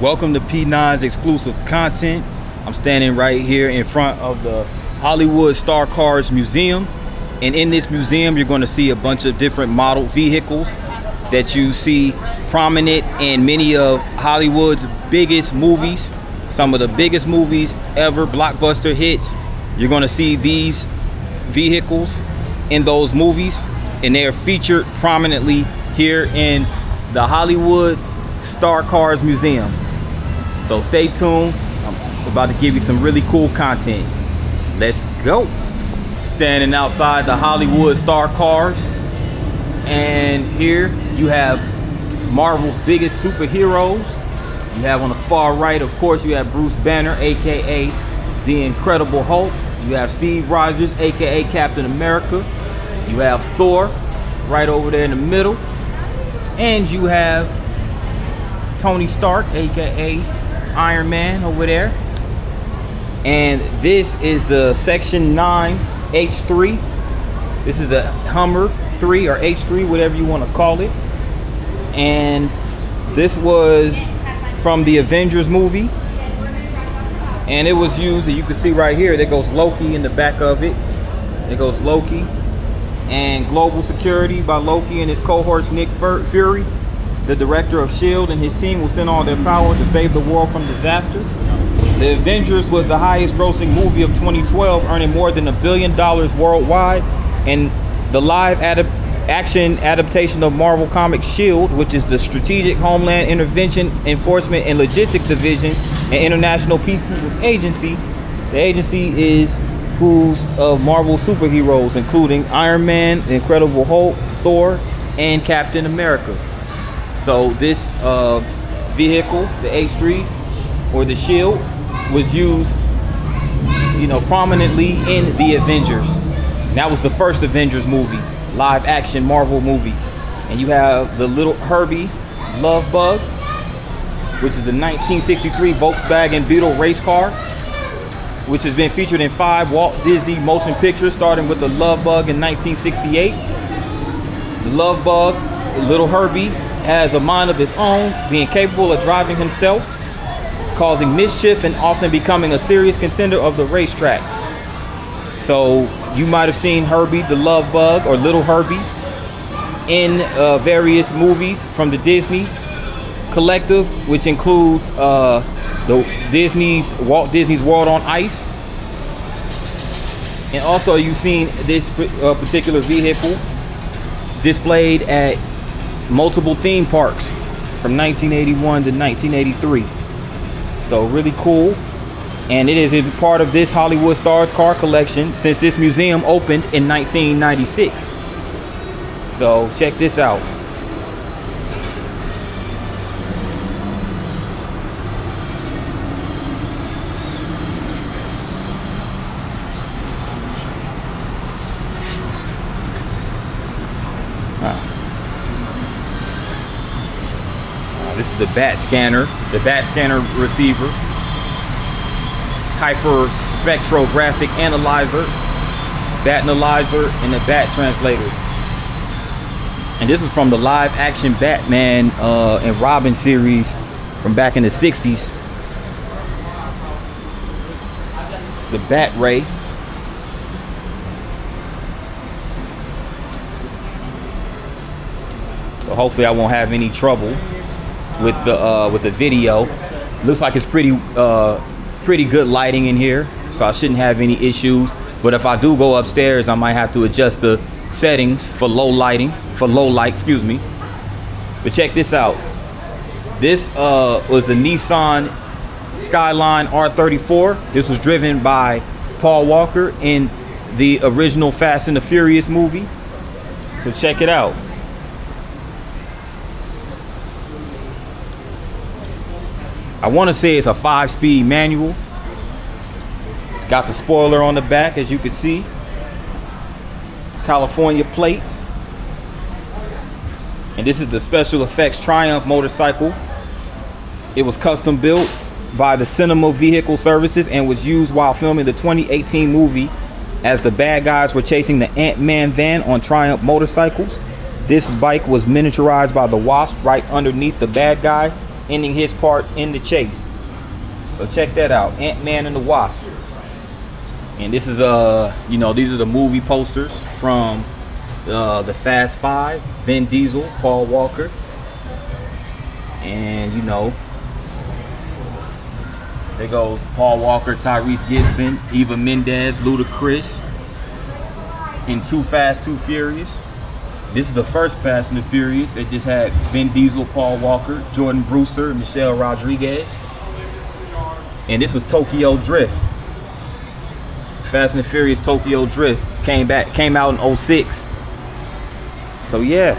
Welcome to P9's exclusive content. I'm standing right here in front of the Hollywood Star Cars Museum. And in this museum, you're going to see a bunch of different model vehicles that you see prominent in many of Hollywood's biggest movies. Some of the biggest movies ever, blockbuster hits. You're going to see these vehicles in those movies, and they are featured prominently here in the Hollywood Star Cars Museum. So stay tuned. I'm about to give you some really cool content. Let's go. Standing outside the Hollywood Star Cars, and here you have Marvel's biggest superheroes. You have on the far right, of course, you have Bruce Banner, aka the Incredible Hulk. You have Steve Rogers, aka Captain America. You have Thor right over there in the middle, and you have Tony Stark, aka Iron Man, over there. And this is the Section 9 H3. This is the Hummer 3 or H3, whatever you want to call it. And this was from the Avengers movie. And it was used, you can see right here, there goes Loki in the back of it. There goes Loki. And Global Security by Loki and his cohorts, Nick Fury. The director of S.H.I.E.L.D. and his team will send all their powers to save the world from disaster. The Avengers was the highest grossing movie of 2012, earning more than $1 billion worldwide. And the live action adaptation of Marvel Comics S.H.I.E.L.D., which is the Strategic Homeland Intervention Enforcement and Logistics Division and International Peacekeeping Agency. The agency is who's of Marvel superheroes, including Iron Man, the Incredible Hulk, Thor, and Captain America. So this vehicle, the H3 or the S.H.I.E.L.D., was used, prominently in the Avengers. And that was the first Avengers movie, live action Marvel movie. And you have the little Herbie Love Bug, which is a 1963 Volkswagen Beetle race car, which has been featured in 5 Walt Disney motion pictures, starting with the Love Bug in 1968. The Love Bug, little Herbie, has a mind of his own, being capable of driving himself, causing mischief, and often becoming a serious contender of the racetrack. So you might have seen Herbie the Love Bug or Little Herbie in various movies from the Disney collective, which includes Walt Disney's World on Ice. And also you've seen this particular vehicle displayed at multiple theme parks from 1981 to 1983. So really cool. And it is a part of this Hollywood Stars car collection since this museum opened in 1996. So check this out. This is the bat scanner receiver, hyper spectrographic analyzer, bat analyzer, and a bat translator. And this is from the live action Batman and Robin series from back in the 60s. The Bat Ray. So hopefully I won't have any trouble with the video. Looks like it's pretty good lighting in here, so I shouldn't have any issues. But if I do go upstairs, I might have to adjust the settings for low light, excuse me. But check this out. This was the Nissan Skyline R34. This was driven by Paul Walker in the original Fast and the Furious movie. So check it out. I want to say it's a 5-speed manual. Got the spoiler on the back, as you can see. California plates. And this is the special effects Triumph motorcycle. It was custom built by the Cinema Vehicle Services and was used while filming the 2018 movie as the bad guys were chasing the Ant-Man van on Triumph motorcycles. This bike was miniaturized by the Wasp right underneath the bad guy ending his part in the chase. So check that out, Ant-Man and the Wasp. And this is you know, these are the movie posters from the Fast Five. Vin Diesel, Paul Walker, and you know, there goes Paul Walker, Tyrese Gibson, Eva Mendes, Ludacris, in Too Fast, Too Furious. This is the first Fast and the Furious that just had Vin Diesel, Paul Walker, Jordan Brewster, and Michelle Rodriguez. And this was Tokyo Drift. Fast and the Furious Tokyo Drift came out in 06. So yeah,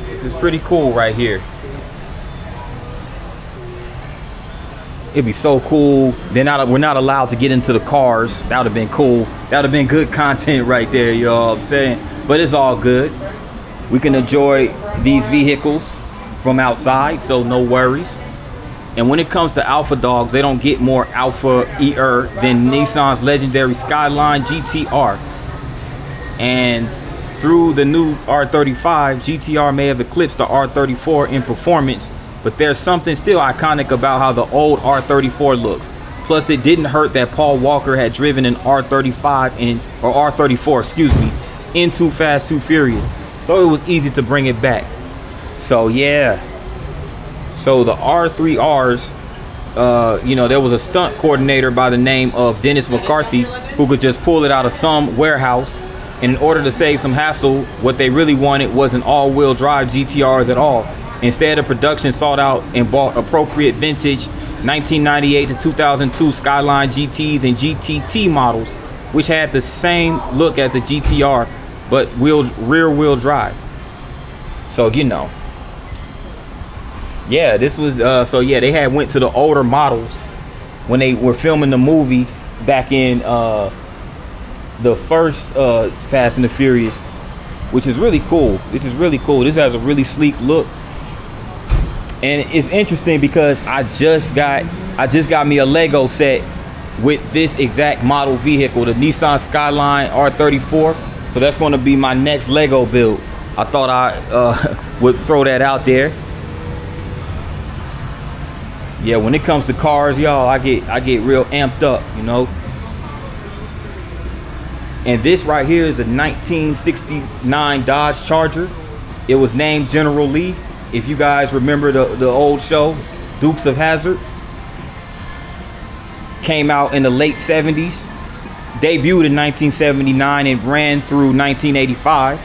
this is pretty cool right here. It'd be so cool. We're not allowed to get into the cars. That would have been cool. That would have been good content right there, you know what I'm saying? But it's all good. We can enjoy these vehicles from outside, so no worries. And when it comes to alpha dogs, they don't get more alpha-er than Nissan's legendary Skyline GTR. And through the new R35, GTR may have eclipsed the R34 in performance, but there's something still iconic about how the old R34 looks. Plus, it didn't hurt that Paul Walker had driven an R34, excuse me, in Too Fast, Too Furious. So it was easy to bring it back. So yeah. So the R3Rs, you know, there was a stunt coordinator by the name of Dennis McCarthy who could just pull it out of some warehouse. And in order to save some hassle, what they really wanted wasn't all-wheel drive GTRs at all. Instead, the production sought out and bought appropriate vintage 1998 to 2002 Skyline GTs and GTT models, which had the same look as the GTR, but rear-wheel drive. So, you know. Yeah, this was, so yeah, they had went to the older models when they were filming the movie back in the first Fast and the Furious, which is really cool. This is really cool. This has a really sleek look. And it's interesting because I just got me a Lego set with this exact model vehicle, the Nissan Skyline R34. So that's going to be my next Lego build. I thought I would throw that out there. Yeah, when it comes to cars, y'all, I get real amped up, you know. And this right here is a 1969 Dodge Charger. It was named General Lee. If you guys remember the old show, Dukes of Hazzard, came out in the late 70s, debuted in 1979 and ran through 1985.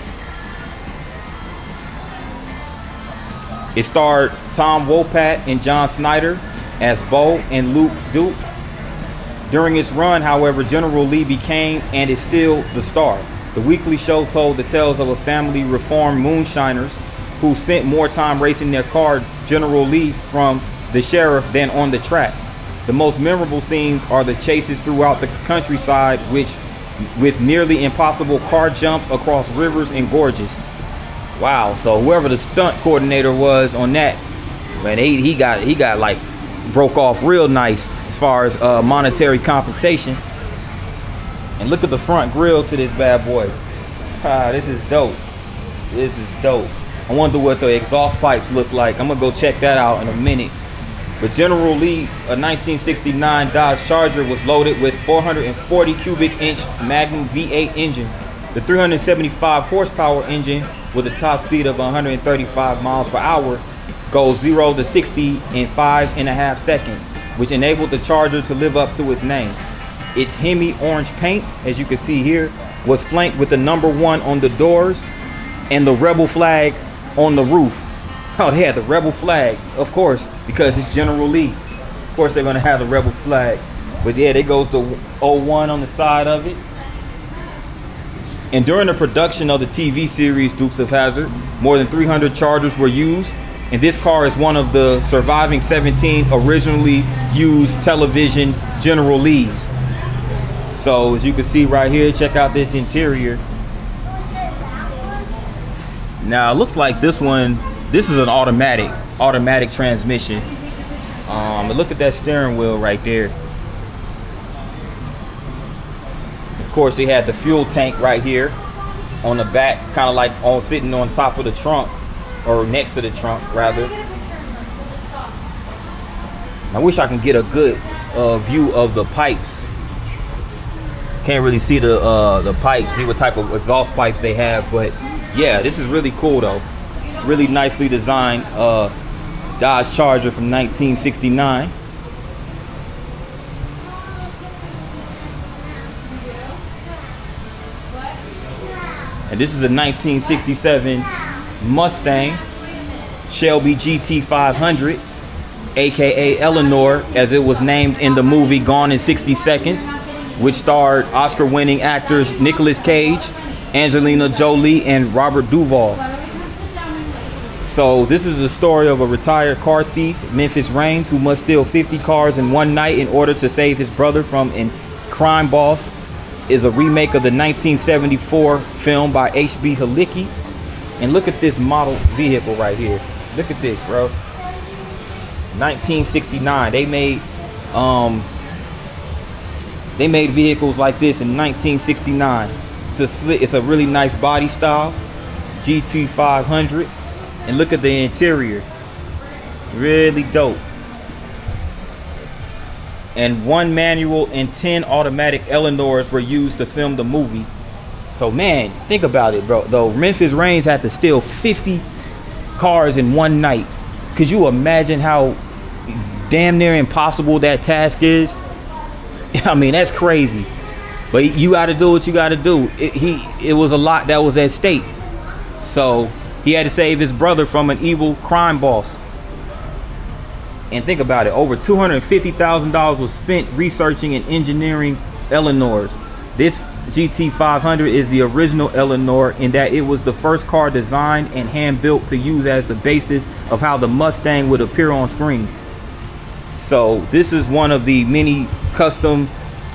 It starred Tom Wopat and John Snyder as Bo and Luke Duke. During its run, however, General Lee became and is still the star. The weekly show told the tales of a family reformed moonshiners who spent more time racing their car, General Lee, from the sheriff than on the track. The most memorable scenes are the chases throughout the countryside, with nearly impossible car jumps across rivers and gorges. Wow, so whoever the stunt coordinator was on that, man, he got like broke off real nice as far as monetary compensation. And look at the front grille to this bad boy. This is dope. This is dope. I wonder what the exhaust pipes look like. I'm gonna go check that out in a minute. But General Lee, a 1969 Dodge Charger, was loaded with 440 cubic inch Magnum V8 engine. The 375 horsepower engine with a top speed of 135 miles per hour goes 0 to 60 in 5.5 seconds, which enabled the Charger to live up to its name. Its Hemi orange paint, as you can see here, was flanked with the number 1 on the doors and the rebel flag on the roof. Oh, they had the rebel flag, of course, because it's General Lee. Of course they're gonna have the rebel flag. But yeah, there goes the 01 on the side of it. And during the production of the TV series Dukes of Hazzard, more than 300 Chargers were used. And this car is one of the surviving 17 originally used television General Lees. So as you can see right here, check out this interior. Now it looks like this is an automatic transmission. But look at that steering wheel right there. Of course, they had the fuel tank right here on the back, kind of like sitting on top of the trunk, or next to the trunk rather. I wish I can get a good view of the pipes. Can't really see the pipes, see what type of exhaust pipes they have, but yeah, this is really cool though. Really nicely designed Dodge Charger from 1969. And this is a 1967 Mustang Shelby GT500, aka Eleanor, as it was named in the movie Gone in 60 Seconds, which starred Oscar-winning actors Nicolas Cage, Angelina Jolie, and Robert Duvall. So this is the story of a retired car thief, Memphis Raines, who must steal 50 cars in one night in order to save his brother from a crime boss. Is a remake of the 1974 film by H.B. Halicki. And look at this model vehicle right here. Look at this, bro. 1969. They made vehicles like this in 1969. It's a really nice body style, GT500. And look at the interior, really dope. And 1 manual and 10 automatic Eleanors were used to film the movie. So man, think about it, bro. Though Memphis Raines had to steal 50 cars in one night. Could you imagine how damn near impossible that task is? I mean, that's crazy. But you got to do what you got to do. It was a lot that was at stake. So he had to save his brother from an evil crime boss. And think about it, over $250,000 was spent researching and engineering Eleanors. This GT500 is the original Eleanor in that it was the first car designed and hand-built to use as the basis of how the Mustang would appear on screen. So this is one of the many custom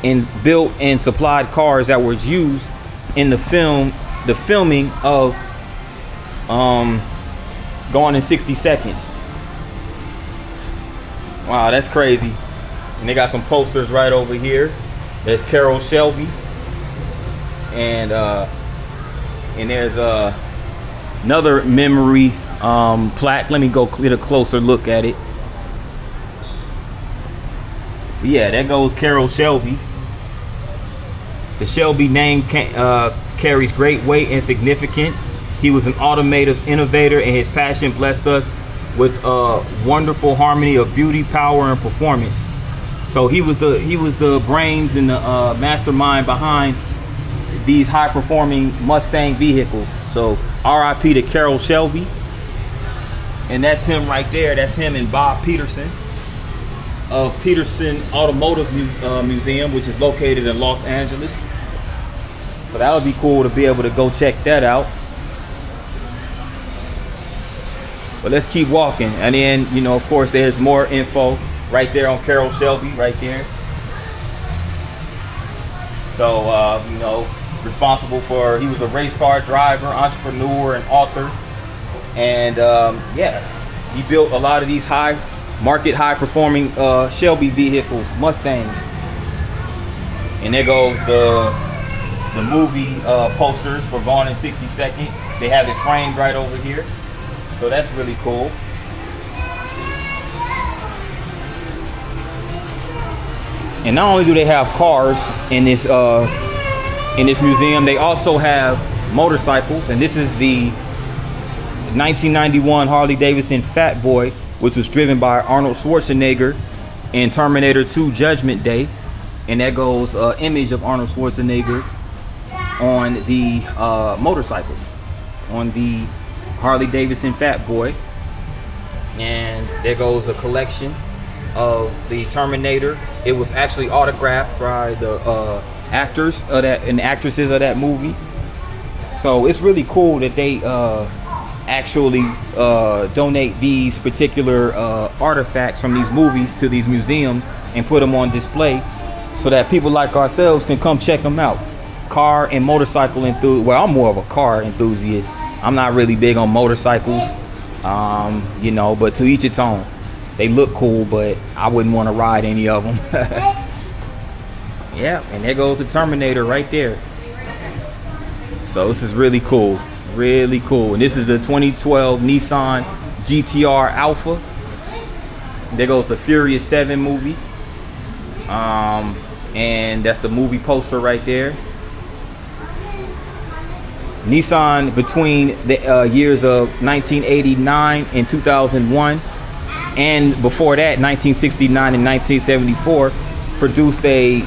and built and supplied cars that was used in the filming of Gone in 60 Seconds. Wow, that's crazy. And they got some posters right over here. There's Carroll Shelby, and there's another memory plaque. Let me go get a closer look at it. But yeah, there goes Carroll Shelby. The Shelby name carries great weight and significance. He was an automotive innovator, and his passion blessed us with a wonderful harmony of beauty, power, and performance. So he was the brains and the mastermind behind these high-performing Mustang vehicles. So RIP to Carroll Shelby. And that's him right there. That's him and Bob Peterson of Peterson Automotive Museum, which is located in Los Angeles. So that would be cool to be able to go check that out. But let's keep walking. And then, you know, of course, there's more info right there on Carroll Shelby, right there. So, you know, he was a race car driver, entrepreneur, and author. And yeah, he built a lot of these high performing Shelby vehicles, Mustangs. And there goes the movie posters for Gone in 60 Seconds. They have it framed right over here. So that's really cool. And not only do they have cars in this museum, they also have motorcycles. And this is the 1991 Harley Davidson Fat Boy, which was driven by Arnold Schwarzenegger in Terminator 2 Judgment Day. And that goes image of Arnold Schwarzenegger on the motorcycle, on the Harley Davidson Fat Boy. And there goes a collection of the Terminator. It was actually autographed by the actors of that and actresses of that movie. So it's really cool that they actually donate these particular artifacts from these movies to these museums and put them on display so that people like ourselves can come check them out. Car and motorcycle enthusiast. Well, I'm more of a car enthusiast. I'm not really big on motorcycles, you know, but to each its own. They look cool, but I wouldn't want to ride any of them. Yeah, and there goes the Terminator right there. So this is really cool, really cool. And this is the 2012 Nissan GTR Alpha. There goes the Furious 7 movie. And that's the movie poster right there. Nissan, between the years of 1989 and 2001, and before that, 1969 and 1974, produced a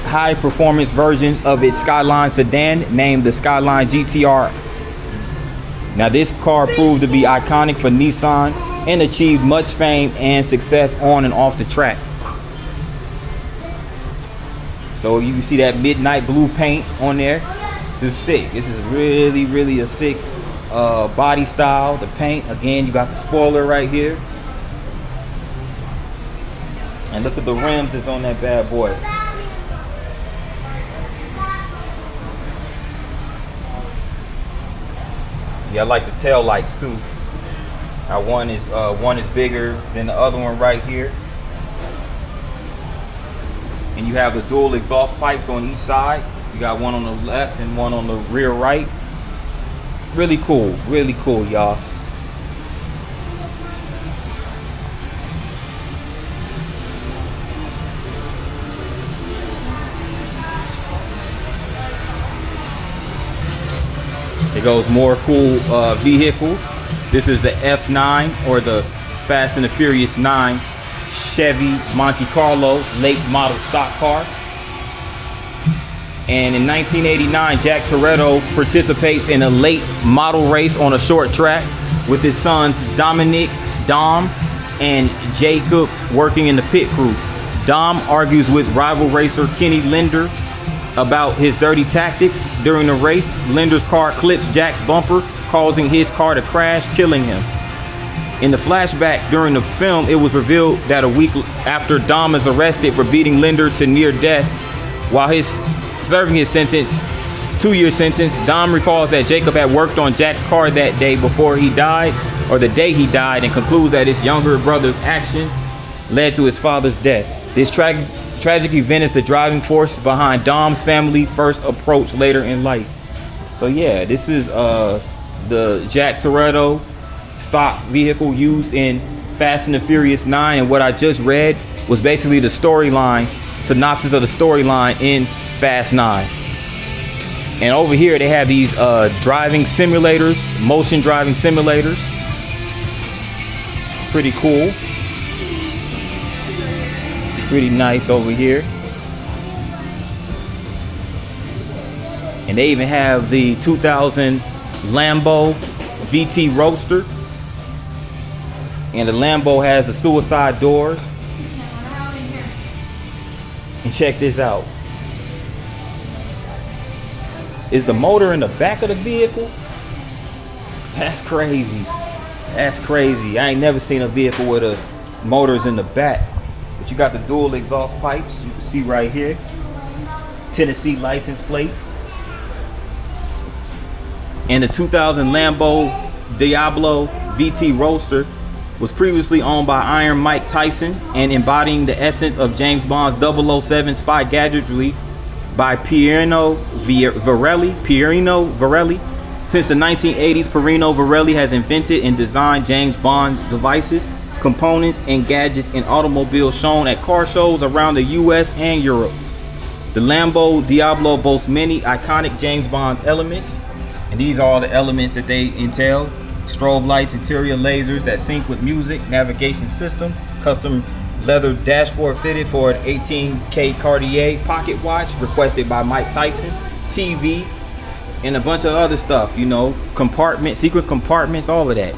high performance version of its Skyline sedan named the Skyline GTR. Now this car proved to be iconic for Nissan and achieved much fame and success on and off the track. So you can see that midnight blue paint on there. This is sick. This is really a sick body style. The paint, again, you got the spoiler right here. And look at the rims that's on that bad boy. Yeah, I like the tail lights too. Now one is bigger than the other one right here. And you have the dual exhaust pipes on each side. You got one on the left and one on the rear right. Really cool, y'all. It goes more cool vehicles. This is the F9, or the Fast and the Furious 9 Chevy Monte Carlo late model stock car. And in 1989, Jack Toretto participates in a late model race on a short track with his sons Dominic, Dom, and Jacob working in the pit crew. Dom argues with rival racer Kenny Linder about his dirty tactics. During the race, Linder's car clips Jack's bumper, causing his car to crash, killing him. In the flashback during the film, it was revealed that a week after Dom is arrested for beating Linder to near death while he's serving his sentence, 2-year sentence, Dom recalls that Jacob had worked on Jack's car that day before he died, or the day he died, and concludes that his younger brother's actions led to his father's death. This tragic event is the driving force behind Dom's family first approach later in life. So yeah, this is the Jack Toretto stock vehicle used in Fast and the Furious 9, and what I just read was basically the storyline, synopsis of the storyline in Fast 9. And over here they have these driving simulators, motion driving simulators. It's pretty cool. Pretty nice over here. And they even have the 2000 Lambo VT Roadster. And the Lambo has the suicide doors. And check this out. Is the motor in the back of the vehicle? That's crazy. That's crazy. I ain't never seen a vehicle with a motors in the back. But you got the dual exhaust pipes, you can see right here. Tennessee license plate. And the 2000 Lambo Diablo VT Roadster was previously owned by Iron Mike Tyson and embodying the essence of James Bond's 007 spy gadgetry by Pierino Varelli. Since the 1980s, Pierino Varelli has invented and designed James Bond devices, components, and gadgets in automobiles shown at car shows around the US and Europe. The Lambo Diablo boasts many iconic James Bond elements, and these are all the elements that they entail. Strobe lights, interior lasers that sync with music, navigation system, custom leather dashboard fitted for an 18K Cartier pocket watch requested by Mike Tyson, TV, and a bunch of other stuff, you know, compartments, secret compartments, all of that.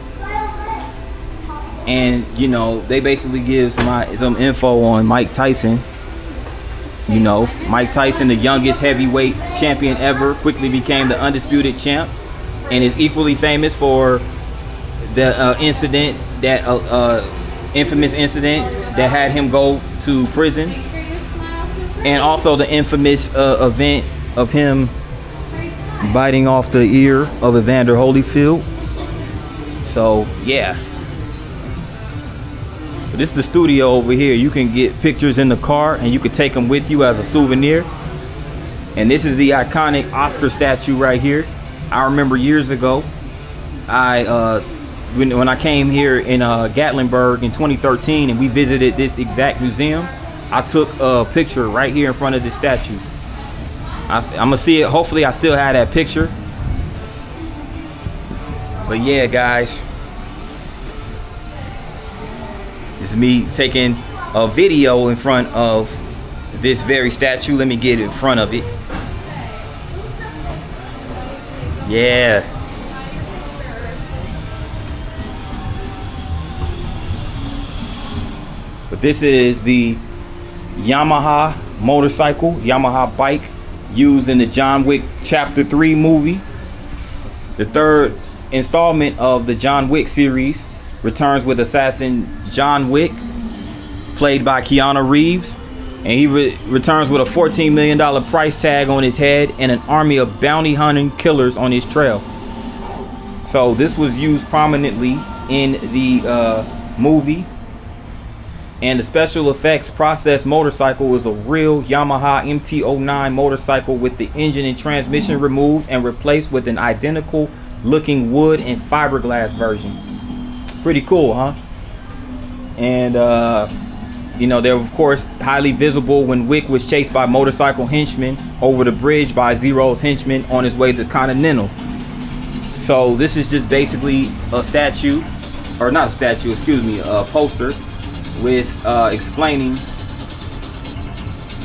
And you know, they basically give some info on Mike Tyson. You know, Mike Tyson, the youngest heavyweight champion ever, quickly became the undisputed champ, and is equally famous for the incident, that infamous incident that had him go to prison, and also the infamous event of him biting off the ear of Evander Holyfield. So yeah, but this is the studio over here. You can get pictures in the car and you can take them with you as a souvenir. And this is the iconic Oscar statue right here. I remember years ago I when I came here in Gatlinburg in 2013 and we visited this exact museum, I took a picture right here in front of this statue. I'm gonna see it. Hopefully I still have that picture. But yeah, guys, this is me taking a video in front of this very statue. Let me get in front of it. Yeah. But this is the Yamaha motorcycle, Yamaha bike, used in the John Wick Chapter 3 movie. The third installment of the John Wick series returns with assassin John Wick, played by Keanu Reeves. And he returns with a $14 million price tag on his head and an army of bounty hunting killers on his trail. So this was used prominently in the movie. And the special effects process motorcycle was a real Yamaha MT-09 motorcycle with the engine and transmission removed and replaced with an identical looking wood and fiberglass version. Pretty cool, huh? And you know, they're of course highly visible when Wick was chased by motorcycle henchmen over the bridge by Zero's henchmen on his way to Continental. So this is just basically a statue, or not a statue, excuse me, a poster with explaining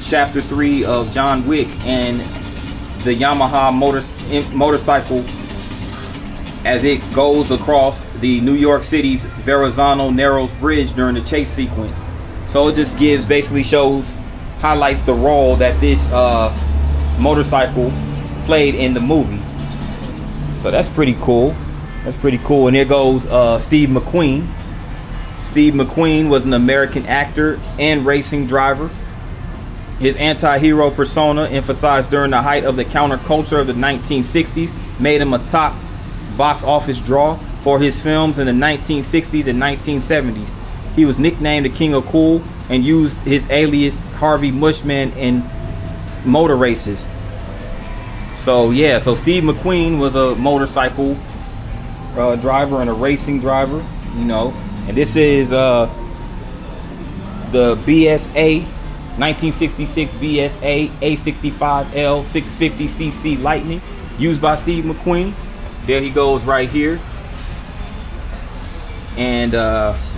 Chapter 3 of John Wick and the Yamaha motorcycle as it goes across the New York City's Verrazano Narrows Bridge during the chase sequence. So it just highlights the role that this motorcycle played in the movie. So that's pretty cool. That's pretty cool. And here goes Steve McQueen. Steve McQueen was an American actor and racing driver. His anti-hero persona, emphasized during the height of the counterculture of the 1960s, made him a top box office draw for his films in the 1960s and 1970s. He was nicknamed the King of Cool and used his alias Harvey Mushman in motor races. So yeah, so Steve McQueen was a motorcycle driver and a racing driver, you know. And this is the BSA 1966 BSA A65L 650cc Lightning used by Steve McQueen. There he goes right here. And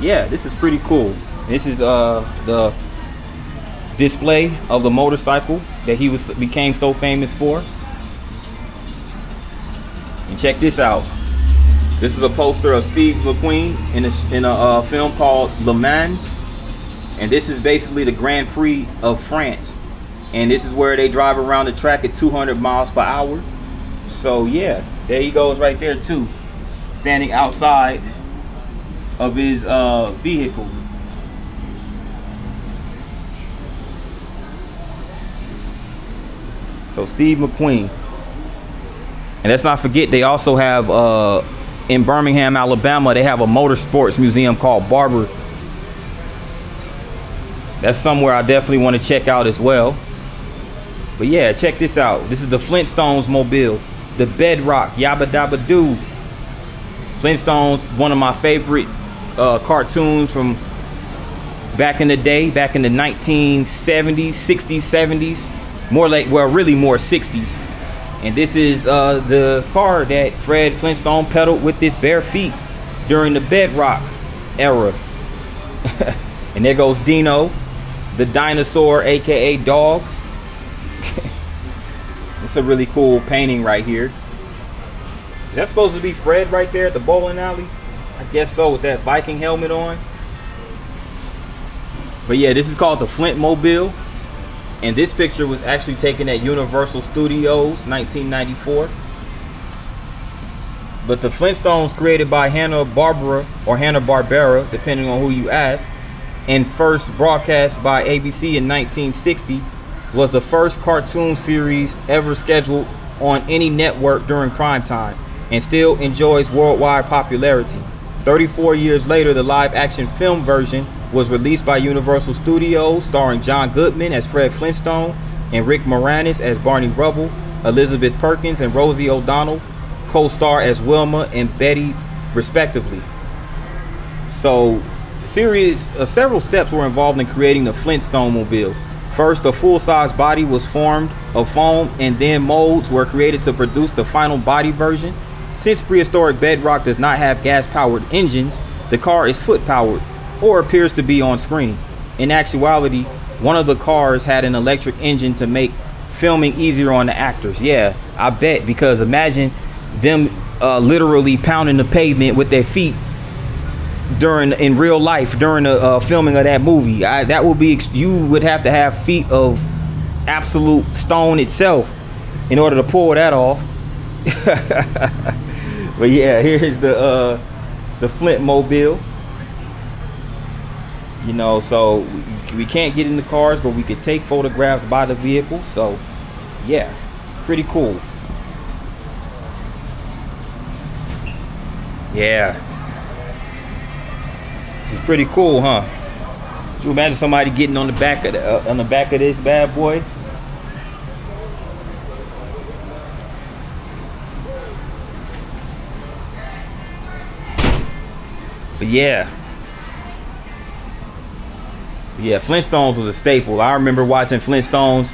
yeah, this is pretty cool. This is the display of the motorcycle that he became so famous for. And check this out. This is a poster of Steve McQueen in a film called Le Mans. And this is basically the Grand Prix of France. And this is where they drive around the track at 200 miles per hour. So yeah, there he goes right there too, standing outside of his vehicle. So Steve McQueen. And let's not forget, they also have in Birmingham, Alabama, they have a motorsports museum called Barber. That's somewhere I definitely want to check out as well. But yeah, check this out. This is the Flintstones mobile, the Bedrock, Yabba Dabba Doo. Flintstones, one of my favorite cartoons from back in the day, back in the 1970s, 60s, 70s, more like, well, really more 60s. And this is the car that Fred Flintstone pedaled with his bare feet during the Bedrock era. And there goes Dino, the dinosaur, aka dog. It's a really cool painting right here. Is that supposed to be Fred right there at the bowling alley? I guess so, with that Viking helmet on. But yeah, this is called the Flint Mobile. And this picture was actually taken at Universal Studios, 1994. But the Flintstones, created by Hanna-Barbera or Hanna-Barbera, depending on who you ask, and first broadcast by ABC in 1960, was the first cartoon series ever scheduled on any network during prime time, and still enjoys worldwide popularity. 34 years later, the live-action film version was released by Universal Studios, starring John Goodman as Fred Flintstone and Rick Moranis as Barney Rubble. Elizabeth Perkins and Rosie O'Donnell co-star as Wilma and Betty, respectively. So several steps were involved in creating the Flintstone mobile. First, a full-size body was formed of foam, and then molds were created to produce the final body version. Since prehistoric bedrock does not have gas-powered engines, the car is foot-powered, or appears to be on screen. In actuality, one of the cars had an electric engine to make filming easier on the actors. Yeah, I bet, because imagine them literally pounding the pavement with their feet in real life during the filming of that movie. That would be, you would have to have feet of absolute stone itself in order to pull that off. But yeah, here's the Flint mobile. You know, so we can't get in the cars, but we could take photographs by the vehicle. So yeah, pretty cool. Yeah, this is pretty cool, huh? Could you imagine somebody getting on the back of this bad boy? But yeah, Flintstones was a staple. I remember watching Flintstones.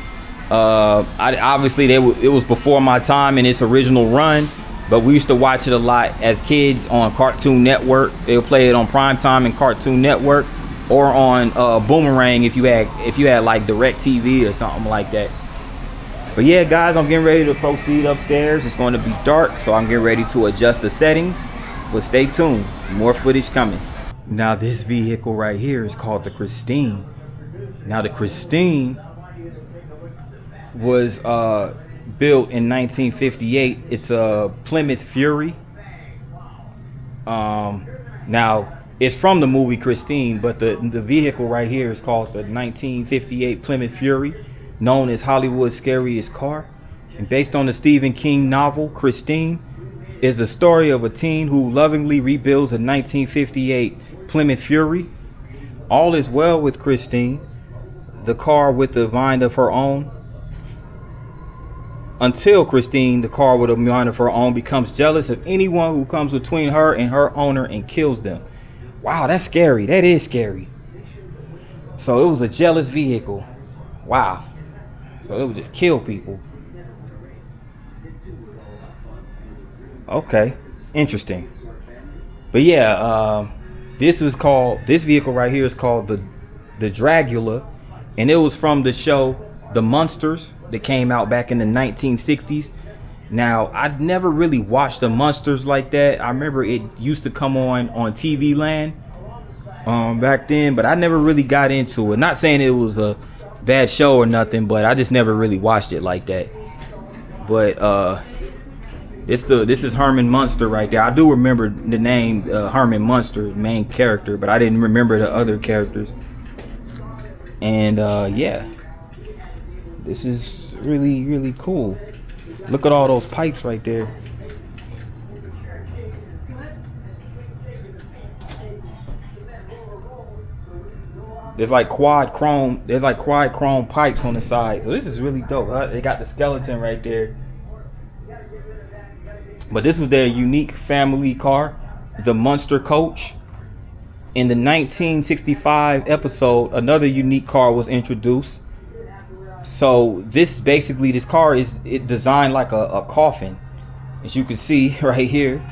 Obviously it was before my time in its original run, but we used to watch it a lot as kids on Cartoon Network. They'll play it on primetime in Cartoon Network, or on Boomerang if you had like DirecTV or something like that. But yeah, guys, I'm getting ready to proceed upstairs. It's going to be dark, so I'm getting ready to adjust the settings. But stay tuned, more footage coming. Now this vehicle right here is called the Christine. Now the Christine was built in 1958. It's a Plymouth Fury. Now it's from the movie Christine, but the vehicle right here is called the 1958 Plymouth Fury, known as Hollywood's scariest car. And based on the Stephen King novel Christine, is the story of a teen who lovingly rebuilds a 1958 Plymouth Fury. All is well with Christine, the car with a mind of her own, until Christine, the car with a mind of her own, becomes jealous of anyone who comes between her and her owner and kills them. Wow, that's scary. That is scary. So it was a jealous vehicle. Wow. So it would just kill people. Okay, interesting. But yeah, this vehicle right here is called the Dragula, and it was from the show The Munsters that came out back in the 1960s. Now, I'd never really watched The Munsters like that. I remember it used to come on TV Land back then, but I never really got into it. Not saying it was a bad show or nothing, but I just never really watched it like that. But this is Herman Munster right there. I do remember the name Herman Munster, main character, but I didn't remember the other characters. And yeah, this is really, really cool. Look at all those pipes right there. There's like quad chrome pipes on the side. So this is really dope. They got the skeleton right there. But this was their unique family car, the Munster Coach. In the 1965 episode, another unique car was introduced. So this car is designed like a coffin, as you can see right here.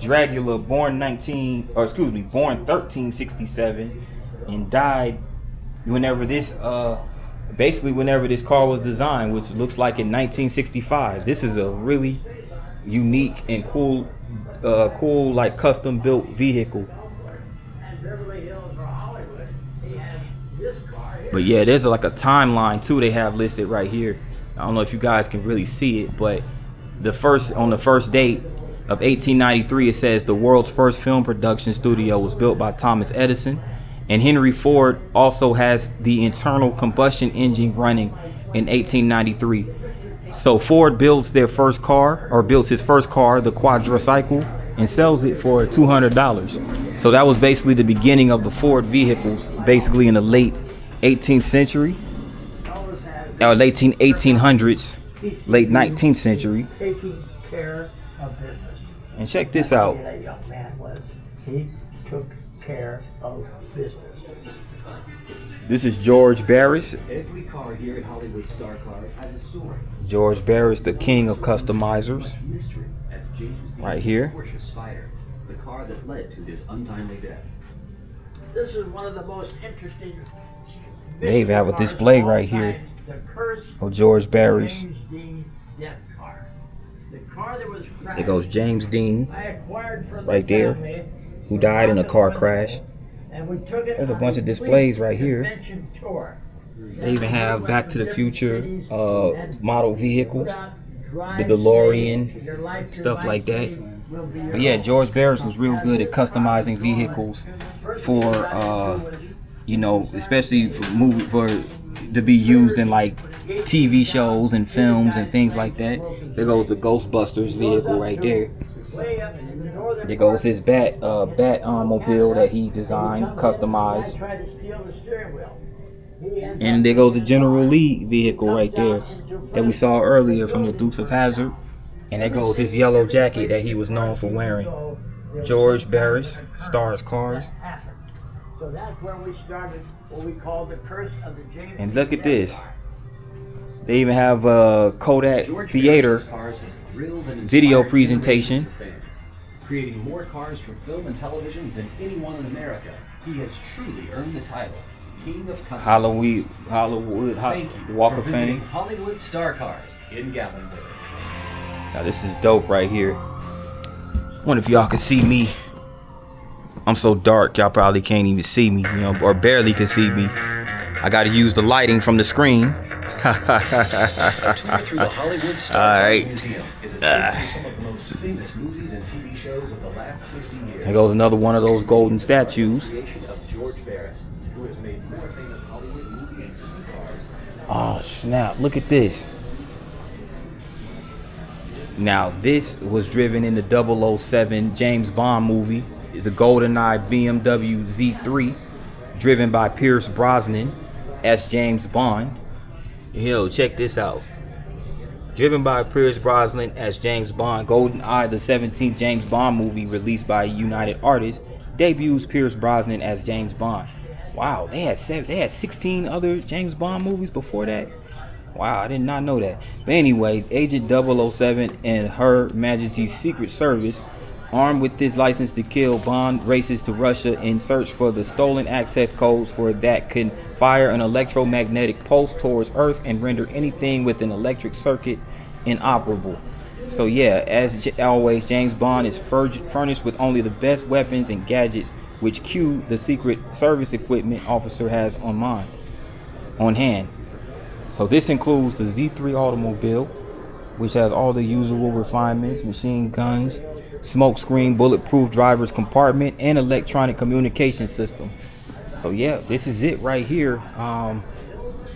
Dragula, born 1367 and died whenever this car was designed, which looks like in 1965. This is a really unique and cool like custom built vehicle. But yeah, there's like a timeline too they have listed right here. I don't know if you guys can really see it, but on the first date of 1893, it says the world's first film production studio was built by Thomas Edison. And Henry Ford also has the internal combustion engine running in 1893. So Ford builds his first car, the quadricycle, and sells it for $200. So that was basically the beginning of the Ford vehicles, basically in the late 18th century, or late 1800s, late 19th century. of business. And check this out. That young man was. He took care of business. This is George Barris. Every car here at Hollywood Star Cars has a story. George Barris, the king of customizers. Mystery as James Dean's Right here. Porsche Spider, the car that led to his untimely death. This is one of the most interesting. They even have a display right here of George Barris. James Dean death car. The car that was crashed. There goes James Dean I acquired from right the there, family, who died in a car crash. and we took it There's a on bunch of displays right here. convention tour. They even have Back to the Future And model vehicles, the DeLorean, stuff like that. But yeah, George Barris was real good at customizing vehicles for, you know, especially for to be used in like TV shows and films and things like that. There goes the Ghostbusters vehicle right there. There goes his bat mobile that he designed, customized. And there goes the General Lee vehicle right there that we saw earlier from the Dukes of Hazzard. And there goes his yellow jacket that he was known for wearing. George Barris, Stars Cars. So that's where we started what we call the curse of the James. And look at this. They even have a Kodak Theater video presentation. Creating more cars for film and television than anyone in America, he has truly earned the title King of Customers. Hollywood Thank you Walk for of visiting Fame. Hollywood Star Cars in Gatlinburg. Now this is dope right here. Wonder if y'all can see me. I'm so dark, y'all probably can't even see me, you know, or barely can see me. I gotta use the lighting from the screen. A tour through the Hollywood Star Alright. Cars Museum is a tour through some of the most famous movies and TV shows of the last 50 years. There goes another one of those golden statues. Creation of George Barris, who has made more famous Hollywood movie and TV stars. Oh snap, look at this. Now this was driven in the 007 James Bond movie. It's a GoldenEye BMW Z3 driven by Pierce Brosnan as James Bond. Yo, check this out. Driven by Pierce Brosnan as James Bond, GoldenEye, the 17th James Bond movie released by United Artists, debuts Pierce Brosnan as James Bond. Wow, they had 16 other James Bond movies before that. Wow, I did not know that. But anyway, Agent 007 and Her Majesty's Secret Service, armed with this license to kill, Bond races to Russia in search for the stolen access codes for that can fire an electromagnetic pulse towards Earth and render anything with an electric circuit inoperable. So yeah, as always, James Bond is furnished with only the best weapons and gadgets, which Q, the Secret Service equipment officer, has on hand. So this includes the Z3 automobile, which has all the usual refinements, machine guns, smoke screen, bulletproof driver's compartment, and electronic communication system. So yeah, this is it right here.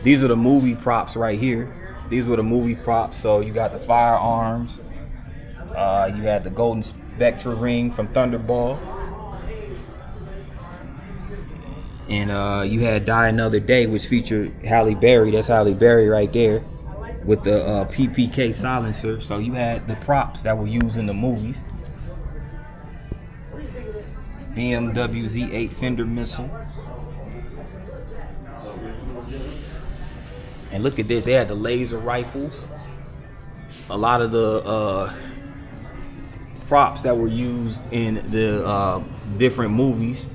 These are the movie props right here. These were the movie props. So you got the firearms, you had the golden Spectra ring from Thunderball, and you had Die Another Day, which featured Halle Berry. That's Halle Berry right there with the PPK silencer. So you had the props that were used in the movies. BMW Z8 Fender missile. And look at this, they had the laser rifles. A lot of the props that were used in the different movies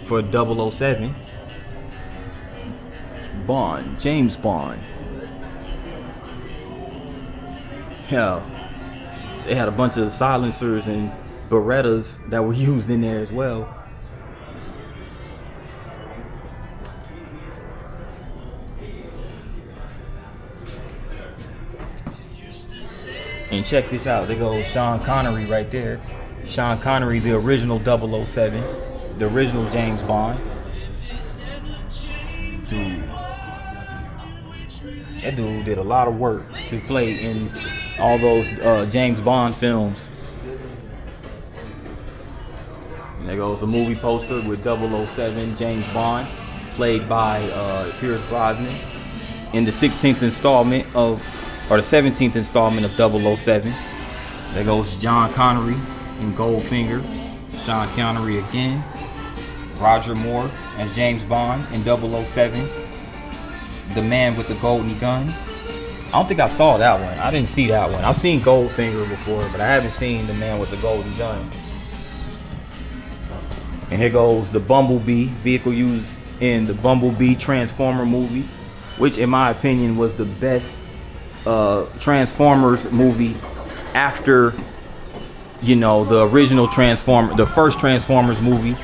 for 007. Bond, James Bond. Yeah, they had a bunch of silencers and Berettas that were used in there as well. And check this out, there goes Sean Connery right there. Sean Connery, the original 007, the original James Bond. Dude, that dude did a lot of work to play in all those James Bond films. And there goes a movie poster with 007 James Bond, played by Pierce Brosnan, in the 16th installment of, or the 17th installment of 007. There goes John Connery in Goldfinger. Sean Connery again. Roger Moore as James Bond in 007. The Man with the Golden Gun. I don't think I saw that one. I didn't see that one. I've seen Goldfinger before, but I haven't seen The Man with the Golden Gun. And here goes the Bumblebee, vehicle used in the Bumblebee Transformer movie, which in my opinion was the best Transformers movie after, you know, the original Transformer, the first Transformers movie.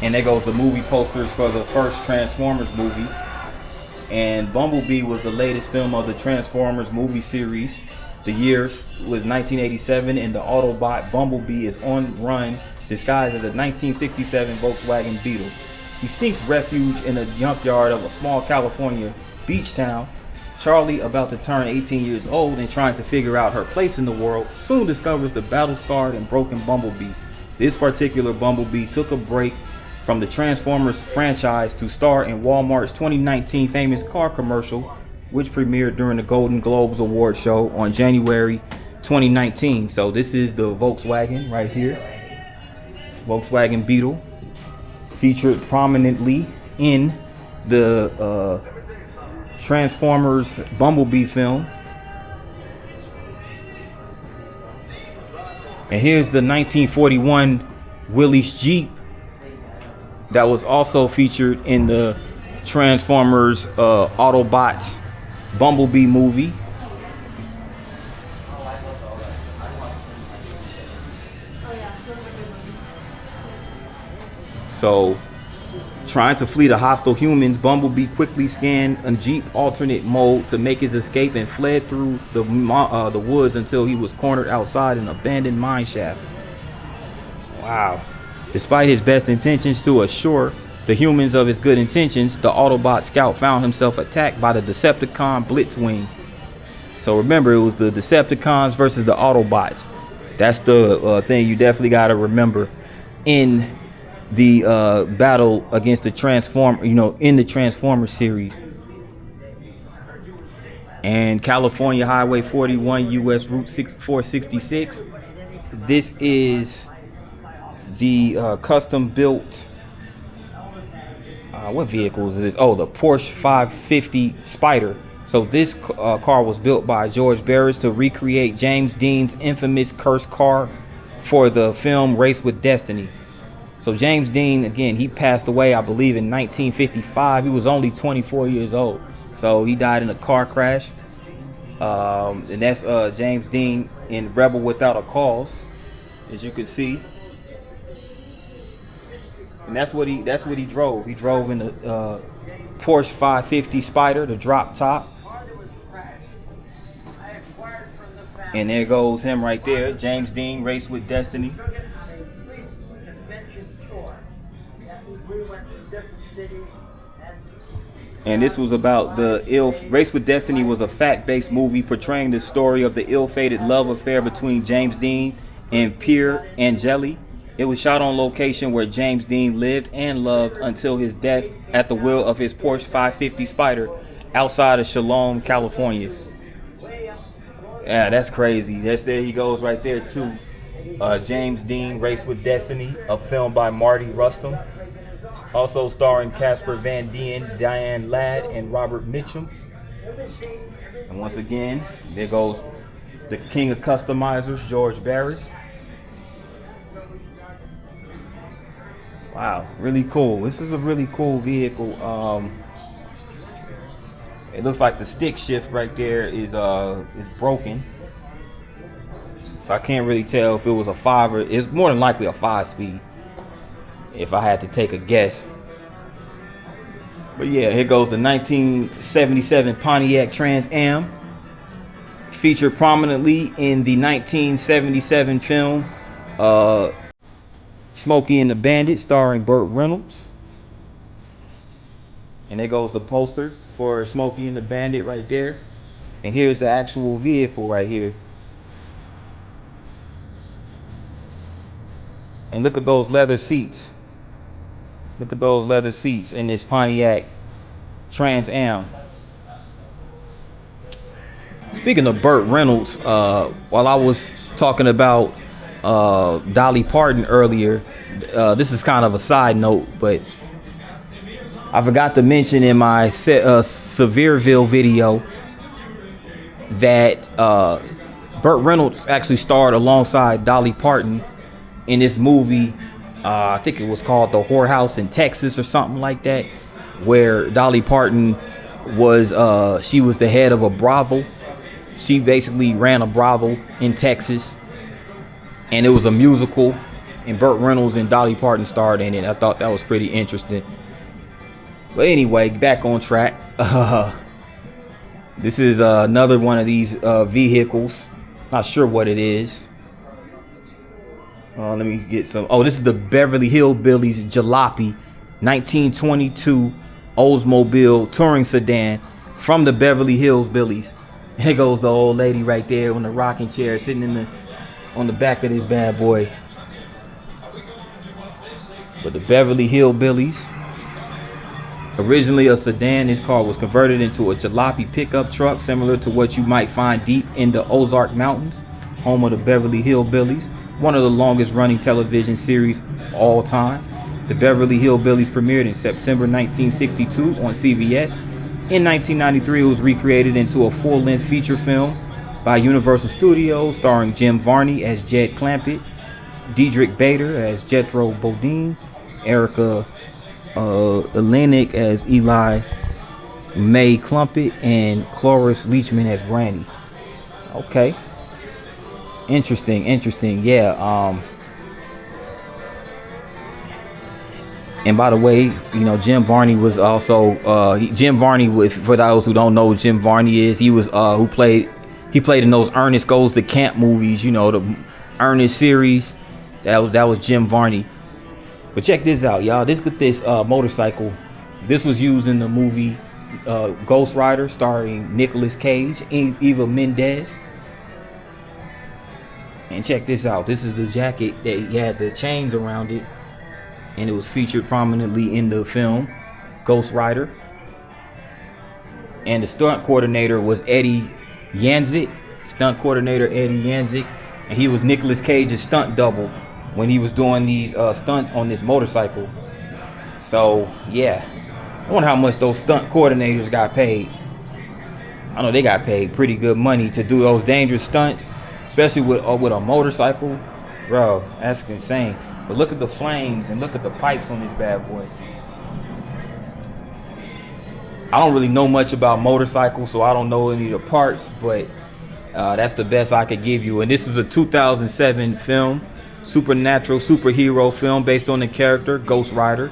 And there goes the movie posters for the first Transformers movie. And Bumblebee was the latest film of the Transformers movie series. The year was 1987, and the Autobot Bumblebee is on run, disguised as a 1967 Volkswagen Beetle. He seeks refuge in a junkyard of a small California beach town. Charlie, about to turn 18 years old and trying to figure out her place in the world, soon discovers the battle-scarred and broken Bumblebee. This particular Bumblebee took a break from the Transformers franchise to star in Walmart's 2019 famous car commercial, which premiered during the Golden Globes Award show on January 2019. So this is the Volkswagen right here. Volkswagen Beetle, featured prominently in the Transformers Bumblebee film. And here's the 1941 Willys Jeep that was also featured in the Transformers Autobots Bumblebee movie. So, trying to flee the hostile humans, Bumblebee quickly scanned a Jeep alternate mode to make his escape and fled through the woods until he was cornered outside an abandoned mine shaft. Wow. Despite his best intentions to assure the humans of his good intentions, the Autobot scout found himself attacked by the Decepticon Blitzwing. So remember, it was the Decepticons versus the Autobots. That's the thing you definitely got to remember in the battle against the Transformer, you know, in the Transformer series. And California Highway 41, US Route 466. This is the custom built, what vehicles is this? Oh, the Porsche 550 Spider. So this car was built by George Barris to recreate James Dean's infamous cursed car for the film Race with Destiny. So James Dean, again, he passed away, I believe, in 1955. He was only 24 years old. So he died in a car crash. And that's James Dean in Rebel Without a Cause, as you can see. And that's what he drove. He drove in the Porsche 550 Spider, the drop top. And there goes him right there, James Dean, Race with Destiny. And this was about Race with Destiny was a fact-based movie portraying the story of the ill-fated love affair between James Dean and Pierre Angeli. It was shot on location where James Dean lived and loved until his death at the wheel of his Porsche 550 Spider outside of Chalon, California. Yeah, that's crazy. There he goes right there too. James Dean, Race with Destiny, a film by Marty Rustam. Also starring Casper Van Dien, Diane Ladd, and Robert Mitchum. And once again, there goes the king of customizers, George Barris. Wow, really cool. This is a really cool vehicle. It looks like the stick shift right there is broken. So I can't really tell if it was a 5 or it's more than likely a 5-speed. If I had to take a guess. But yeah, here goes the 1977 Pontiac Trans Am. Featured prominently in the 1977 film Smokey and the Bandit, starring Burt Reynolds. And there goes the poster for Smokey and the Bandit right there. And here's the actual vehicle right here. And look at those leather seats. Look at those leather seats in this Pontiac Trans Am. Speaking of Burt Reynolds, while I was talking about Dolly Parton earlier, this is kind of a side note, but I forgot to mention in my Sevierville video that Burt Reynolds actually starred alongside Dolly Parton in this movie. I think it was called The Whorehouse in Texas or something like that, where Dolly Parton was she was the head of a brothel. She basically ran a brothel in Texas, and it was a musical, and Burt Reynolds and Dolly Parton starred in it. I thought that was pretty interesting. But anyway, back on track. This is another one of these vehicles. Not sure what it is. Let me get some. Oh, this is the Beverly Hillbillies Jalopy 1922 Oldsmobile touring sedan from the Beverly Hillbillies. And here goes the old lady right there on the rocking chair, sitting on the back of this bad boy. But the Beverly Hillbillies, originally a sedan, this car was converted into a jalopy pickup truck, similar to what you might find deep in the Ozark Mountains, home of the Beverly Hillbillies, one of the longest running television series all time. The Beverly Hillbillies premiered in September 1962 on CBS. In 1993, it was recreated into a full-length feature film by Universal Studios, starring Jim Varney as Jed Clampett, Diedrich Bader as Jethro Bodine, Erica Elenick as Eli Mae Clumpett, and Cloris Leachman as Granny. Okay. Interesting. Yeah. And by the way, you know, Jim Varney was also Jim Varney, for those who don't know who Jim Varney is, he was he played in those Ernest Goes to Camp movies, you know, the Ernest series. That was Jim Varney. But check this out, y'all. Look at this motorcycle. This was used in the movie Ghost Rider, starring Nicolas Cage and Eva Mendes. And check this out. This is the jacket that he had the chains around it, and it was featured prominently in the film Ghost Rider. And the stunt coordinator was Eddie Yanzik, and he was Nicolas Cage's stunt double when he was doing these stunts on this motorcycle. So yeah, I wonder how much those stunt coordinators got paid. I know they got paid pretty good money to do those dangerous stunts, especially with a motorcycle, bro. That's insane. But look at the flames and look at the pipes on this bad boy. I don't really know much about motorcycles, so I don't know any of the parts, but that's the best I could give you. And this was a 2007 film, supernatural superhero film based on the character Ghost Rider,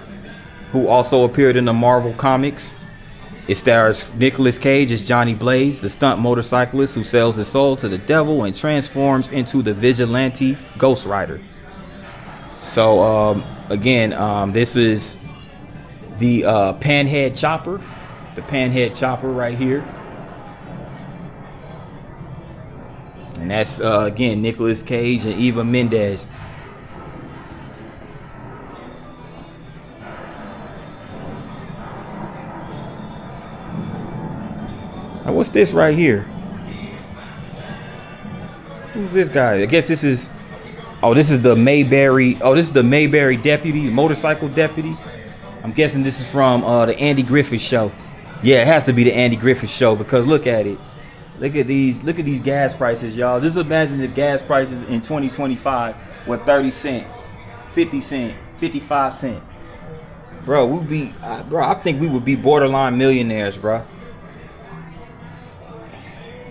who also appeared in the Marvel comics. It stars Nicolas Cage as Johnny Blaze, the stunt motorcyclist who sells his soul to the devil and transforms into the vigilante Ghost Rider. So again, this is the Panhead Chopper, right here, and that's again Nicolas Cage and Eva Mendes. Now, what's this right here? Who's this guy? I guess this is. Oh, this is the Mayberry. Oh, this is the Mayberry deputy, motorcycle deputy. I'm guessing this is from the Andy Griffith Show. Yeah, it has to be the Andy Griffith Show, because look at it. Look at these gas prices, y'all. Just imagine the gas prices in 2025 with 30 cent, 50 cent, 55 cent. Bro, I think we would be borderline millionaires, bro.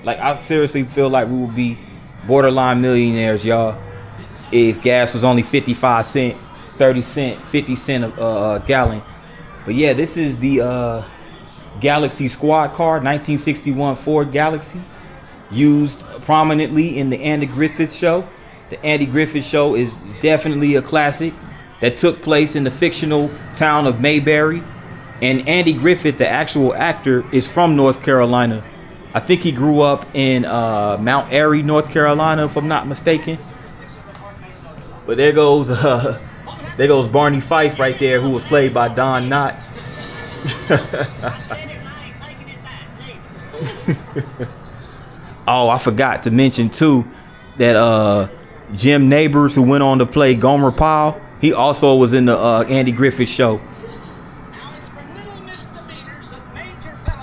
Like, I seriously feel like we would be borderline millionaires, y'all, if gas was only 55 cent, 30 cent, 50 cent a gallon. But yeah, this is the Galaxy Squad car, 1961 Ford Galaxy, used prominently in the Andy Griffith Show. The Andy Griffith Show is definitely a classic that took place in the fictional town of Mayberry. And Andy Griffith, the actual actor, is from North Carolina. I think he grew up in Mount Airy, North Carolina, if I'm not mistaken. But there goes Barney Fife right there, who was played by Don Knotts. Oh, I forgot to mention too that Jim Neighbors, who went on to play Gomer Pyle, he also was in the Andy Griffith Show.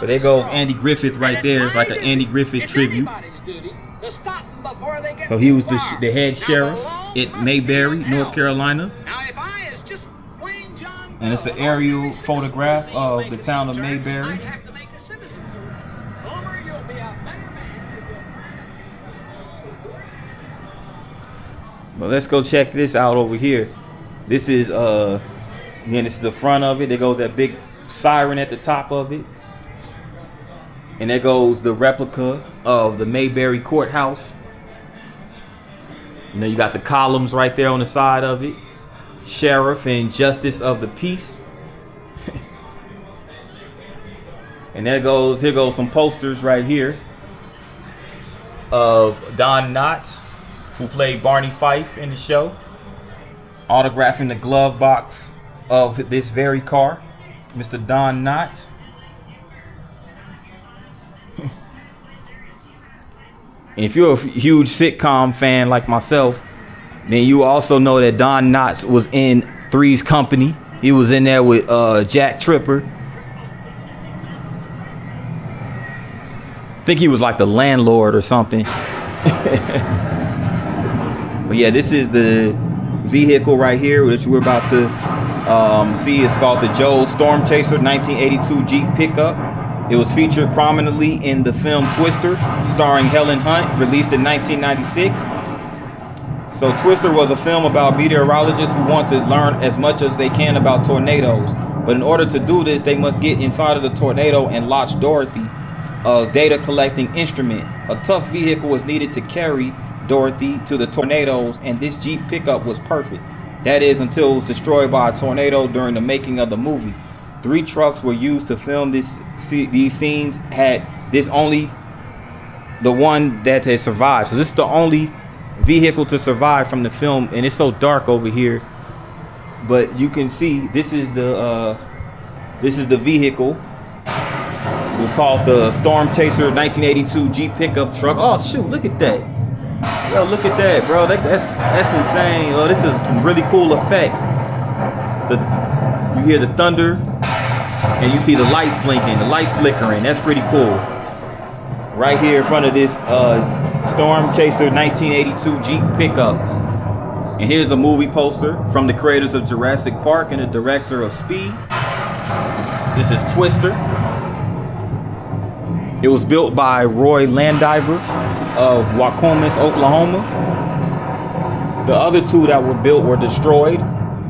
But there goes Andy Griffith right there. It's like an Andy Griffith tribute. So he was the head sheriff at Mayberry, North Carolina. And it's an aerial photograph of the town of Mayberry. But let's go check this out over here. This is again, this is the front of it. There goes that big siren at the top of it. And there goes the replica of the Mayberry courthouse. You know, you got the columns right there on the side of it. Sheriff and Justice of the Peace. And here goes some posters right here of Don Knotts, who played Barney Fife in the show, autographing the glove box of this very car, Mr. Don Knotts. And if you're a huge sitcom fan like myself, then you also know that Don Knotts was in Three's Company. He was in there with Jack Tripper. I think he was like the landlord or something. But yeah, this is the vehicle right here, which we're about to see. It's called the Joe Storm Chaser 1982 Jeep pickup. It was featured prominently in the film Twister, starring Helen Hunt, released in 1996. So Twister was a film about meteorologists who want to learn as much as they can about tornadoes. But in order to do this, they must get inside of the tornado and launch Dorothy, a data collecting instrument. A tough vehicle was needed to carry Dorothy to the tornadoes, and this Jeep pickup was perfect. That is, until it was destroyed by a tornado during the making of the movie. 3 trucks were used to film these scenes. Had this only the one that had survived. So this is the only vehicle to survive from the film, and it's so dark over here. But you can see this is the vehicle. It was called the Storm Chaser 1982 Jeep pickup truck. Oh shoot! Look at that. Yo, look at that, bro. That's insane. Oh, this is some really cool effects. You hear the thunder, and you see the lights blinking, the lights flickering. That's pretty cool. Right here in front of this Storm Chaser 1982 Jeep pickup. And here's a movie poster from the creators of Jurassic Park and the director of Speed. This is Twister. It was built by Roy Landiver of Waukemis, Oklahoma. The other 2 that were built were destroyed,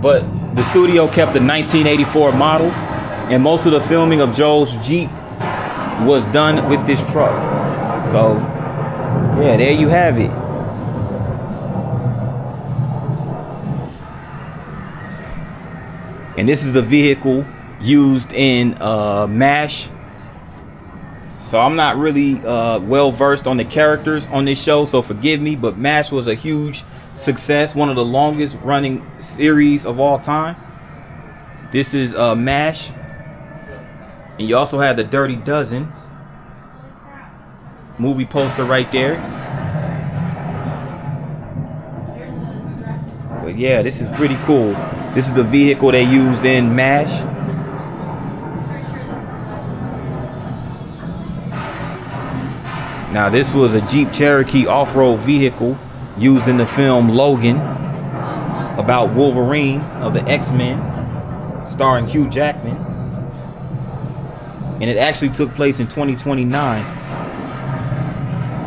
but the studio kept the 1984 model, and most of the filming of Joe's Jeep was done with this truck. So, yeah, there you have it. And this is the vehicle used in MASH. So I'm not really well versed on the characters on this show, so forgive me, but MASH was a huge success, one of the longest running series of all time. This is MASH. And you also have the Dirty Dozen movie poster right there. But yeah, this is pretty cool. This is the vehicle they used in MASH. Now this was a Jeep Cherokee off-road vehicle used in the film Logan, about Wolverine of the X-Men, starring Hugh Jackman. And it actually took place in 2029,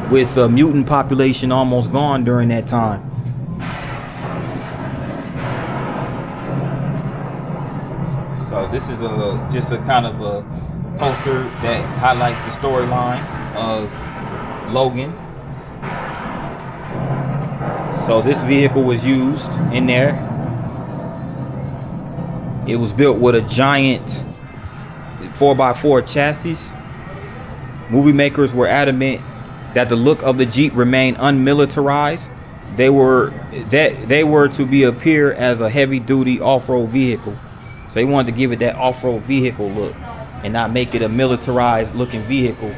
with the mutant population almost gone during that time. So this is just a kind of a poster that highlights the storyline of Logan. So this vehicle was used in there. It was built with a giant 4x4 chassis. Movie makers were adamant that the look of the Jeep remained unmilitarized. They were to appear as a heavy-duty off-road vehicle. So they wanted to give it that off-road vehicle look and not make it a militarized looking vehicle.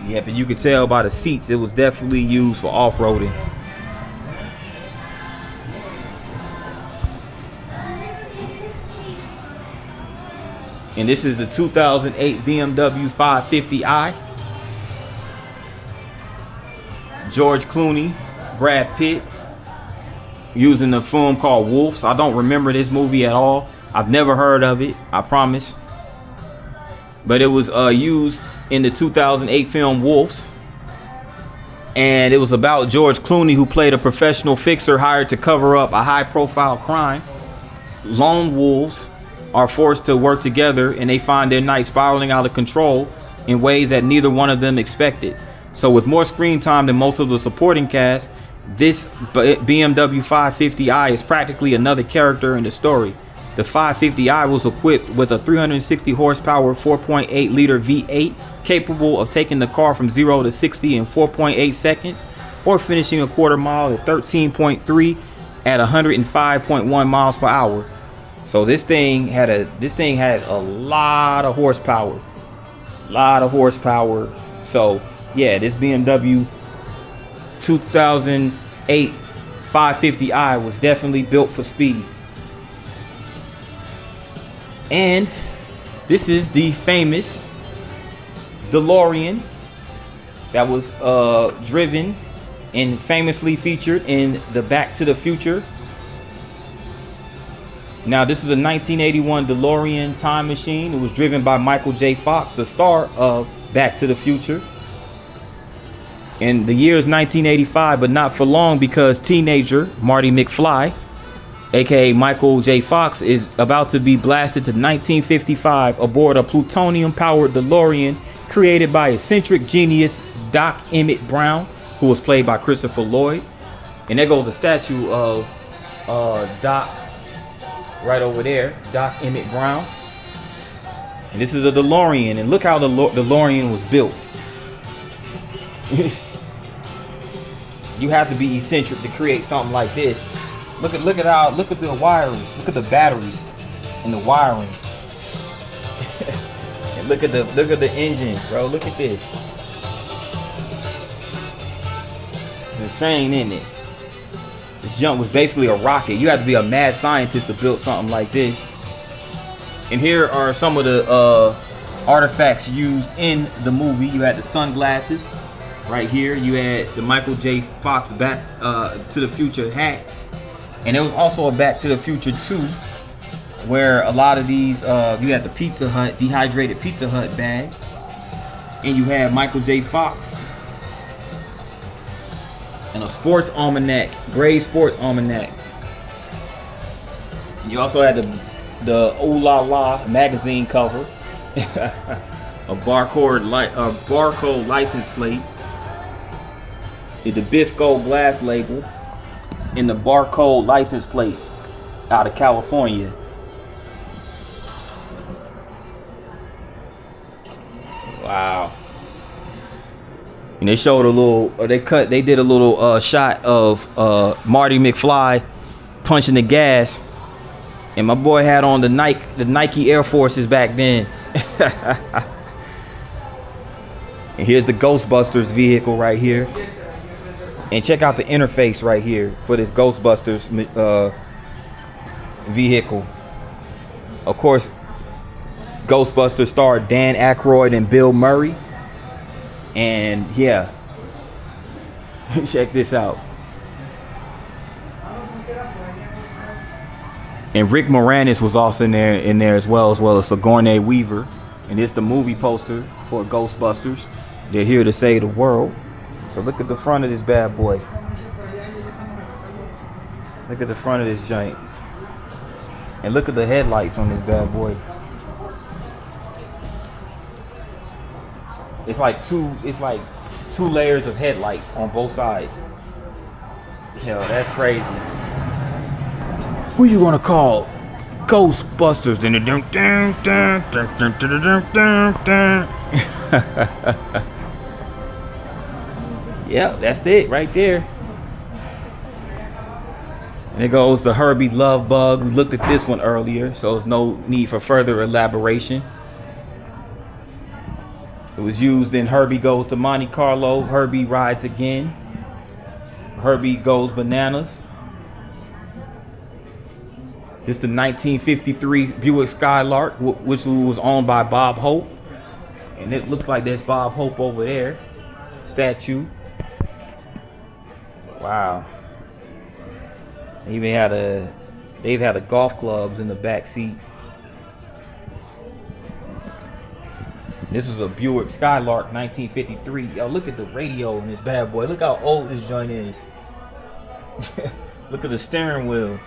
Yeah, but you could tell by the seats, it was definitely used for off-roading. And this is the 2008 BMW 550i. George Clooney, Brad Pitt, using the film called Wolves. I don't remember this movie at all. I've never heard of it, I promise. But it was used in the 2008 film Wolves. And it was about George Clooney, who played a professional fixer hired to cover up a high-profile crime. Lone wolves are forced to work together, and they find their night spiraling out of control in ways that neither one of them expected. So with more screen time than most of the supporting cast, this BMW 550i is practically another character in the story. The 550i was equipped with a 360 horsepower 4.8 liter V8 capable of taking the car from 0 to 60 in 4.8 seconds, or finishing a quarter mile at 13.3 at 105.1 miles per hour. So this thing had a lot of horsepower. So yeah, this BMW 2008 550i was definitely built for speed. And this is the famous DeLorean that was driven and famously featured in the Back to the Future. Now, this is a 1981 DeLorean time machine. It was driven by Michael J. Fox, the star of Back to the Future. And the year is 1985, but not for long, because teenager Marty McFly, aka Michael J. Fox, is about to be blasted to 1955 aboard a plutonium-powered DeLorean created by eccentric genius Doc Emmett Brown, who was played by Christopher Lloyd. And there goes the statue of Doc right over there, Doc Emmett Brown. And this is a DeLorean, and look how the DeLorean was built. You have to be eccentric to create something like this. Look at the wiring, look at the batteries and the wiring. And look at the engine, bro. Look at this. It's insane, isn't it? This jump was basically a rocket. You have to be a mad scientist to build something like this. And here are some of the artifacts used in the movie. You had the sunglasses right here. You had the Michael J. Fox Back to the Future hat. And there was also a Back to the Future 2, where a lot of these, you had the Pizza Hut, dehydrated Pizza Hut bag. And you had Michael J. Fox. And a sports almanac, gray sports almanac. And you also had the Ooh La La magazine cover. a barcode license plate. The Biff Gold glass label. And the barcode license plate out of California. Wow. And they showed a little, they did a little shot of Marty McFly punching the gas, and my boy had on the Nike Air Forces back then. And here's the Ghostbusters vehicle right here. And check out the interface right here for this Ghostbusters vehicle. Of course, Ghostbusters starred Dan Aykroyd and Bill Murray. And yeah, check this out. And Rick Moranis was also in there as well as Sigourney Weaver. And it's the movie poster for Ghostbusters. They're here to save the world. So look at the front of this bad boy. Look at the front of this joint. And look at the headlights on this bad boy. It's like two layers of headlights on both sides. Yo, that's crazy. Who you gonna call? Ghostbusters. Yep, that's it right there. And it goes the Herbie Love Bug. We looked at this one earlier, so there's no need for further elaboration. It was used in Herbie Goes to Monte Carlo, Herbie Rides Again, Herbie Goes Bananas. This is the 1953 Buick Skylark, which was owned by Bob Hope. And it looks like there's Bob Hope over there. Statue. Wow. They've had the golf clubs in the back seat. This was a Buick Skylark 1953. Yo, look at the radio in this bad boy. Look how old this joint is. Look at the steering wheel.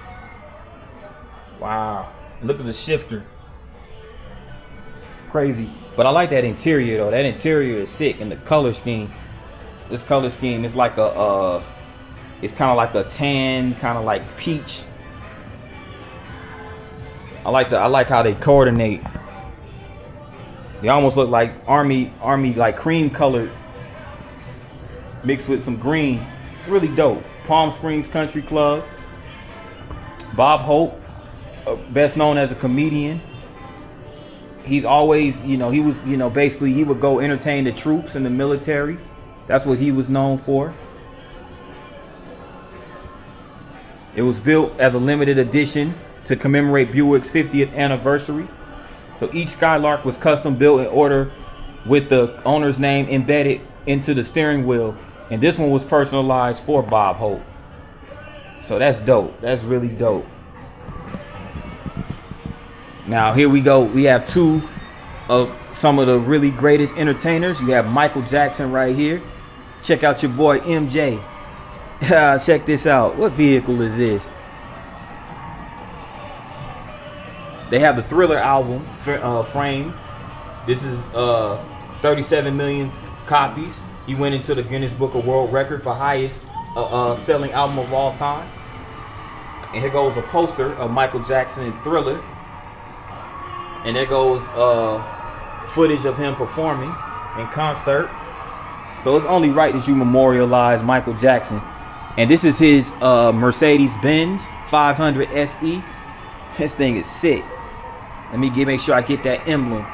Wow. Look at the shifter. Crazy. But I like that interior though. That interior is sick, and the color scheme. This color scheme is like it's kind of like a tan, kind of like peach. I like how they coordinate. They almost look like army like cream colored mixed with some green. It's really dope. Palm Springs Country Club. Bob Hope, best known as a comedian. He's always, he was, basically he would go entertain the troops in the military. That's what he was known for. It was built as a limited edition to commemorate Buick's 50th anniversary. So each Skylark was custom built in order with the owner's name embedded into the steering wheel. And this one was personalized for Bob Hope. So that's dope. That's really dope. Now here we go. We have two of some of the really greatest entertainers. You have Michael Jackson right here. Check out your boy MJ. Check this out. What vehicle is this? They have the Thriller album framed. This is 37 million copies. He went into the Guinness Book of World Record for highest selling album of all time. And here goes a poster of Michael Jackson in Thriller. And there goes footage of him performing in concert. So it's only right that you memorialize Michael Jackson. And this is his Mercedes-Benz 500 SE. This thing is sick. Let me make sure I get that emblem.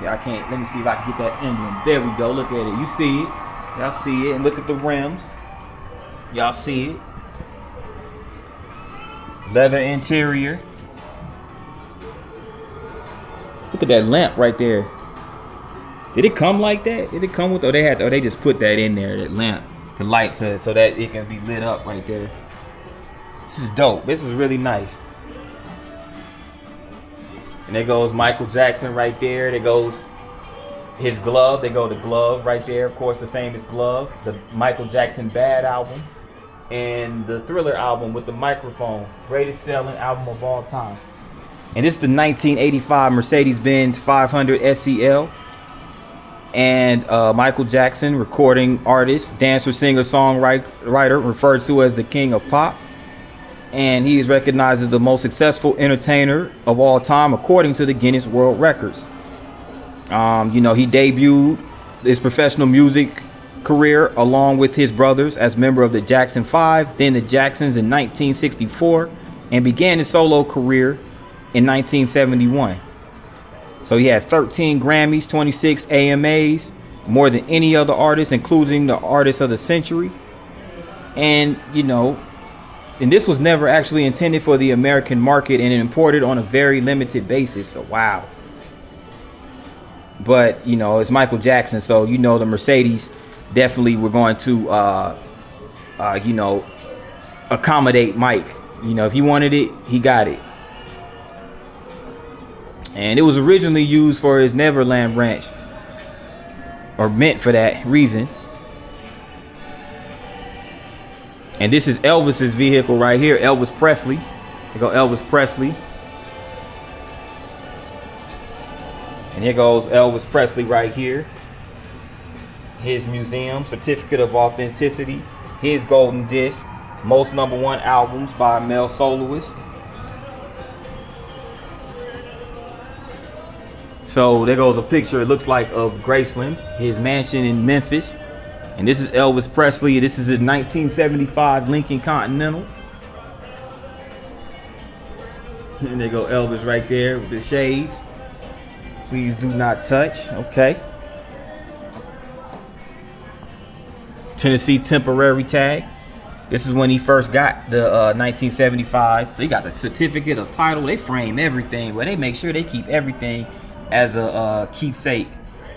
See, I can't. Let me see if I can get that emblem. There we go. Look at it. You see it. Y'all see it. And look at the rims. Y'all see it. Leather interior. Look at that lamp right there. Did it come like that? Did it come with? Or they just put that in there, that lamp, to light so that it can be lit up right there. This is dope. This is really nice. And there goes Michael Jackson right there. There goes his glove. They go the glove right there. Of course, the famous glove. The Michael Jackson Bad album. And the Thriller album with the microphone. Greatest selling album of all time. And this is the 1985 Mercedes-Benz 500 SEL. And Michael Jackson, recording artist, dancer, singer, songwriter, referred to as the King of Pop. And he is recognized as the most successful entertainer of all time, according to the Guinness World Records. He debuted his professional music career along with his brothers as member of the Jackson 5, then the Jacksons in 1964, and began his solo career in 1971. So he had 13 Grammys, 26 AMAs, more than any other artist, including the Artist of the Century. And and this was never actually intended for the American market and imported on a very limited basis. So wow. But it's Michael Jackson, so the Mercedes definitely were going to accommodate Mike. If he wanted it, he got it. And it was originally used for his Neverland Ranch, or meant for that reason. And this is Elvis's vehicle right here, Elvis Presley. Here go Elvis Presley. And here goes Elvis Presley right here. His museum, certificate of authenticity, his golden disc, most #1 albums by a male soloist. So there goes a picture, it looks like, of Graceland, his mansion in Memphis. And this is Elvis Presley. This is his 1975 Lincoln Continental. And there go Elvis right there with the shades. Please do not touch. Okay. Tennessee temporary tag. This is when he first got the 1975. So he got the certificate of title. They frame everything, but they make sure they keep everything as a keepsake,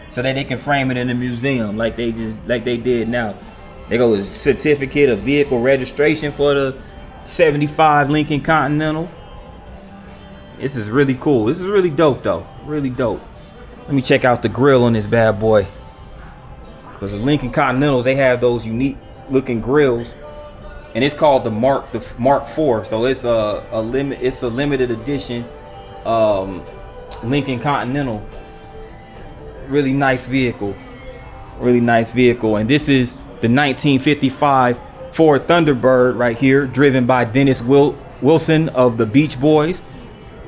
so that they can frame it in the museum like they did now. They go with certificate of vehicle registration for the 75 Lincoln Continental. This is really cool. This is really dope though. Really dope. Let me check out the grill on this bad boy. Because the Lincoln Continentals, they have those unique looking grills. And it's called the Mark IV. So it's a limited edition Lincoln Continental. Really nice vehicle. Really nice vehicle. And this is the 1955 Ford Thunderbird right here, driven by Dennis Wilson of the Beach Boys.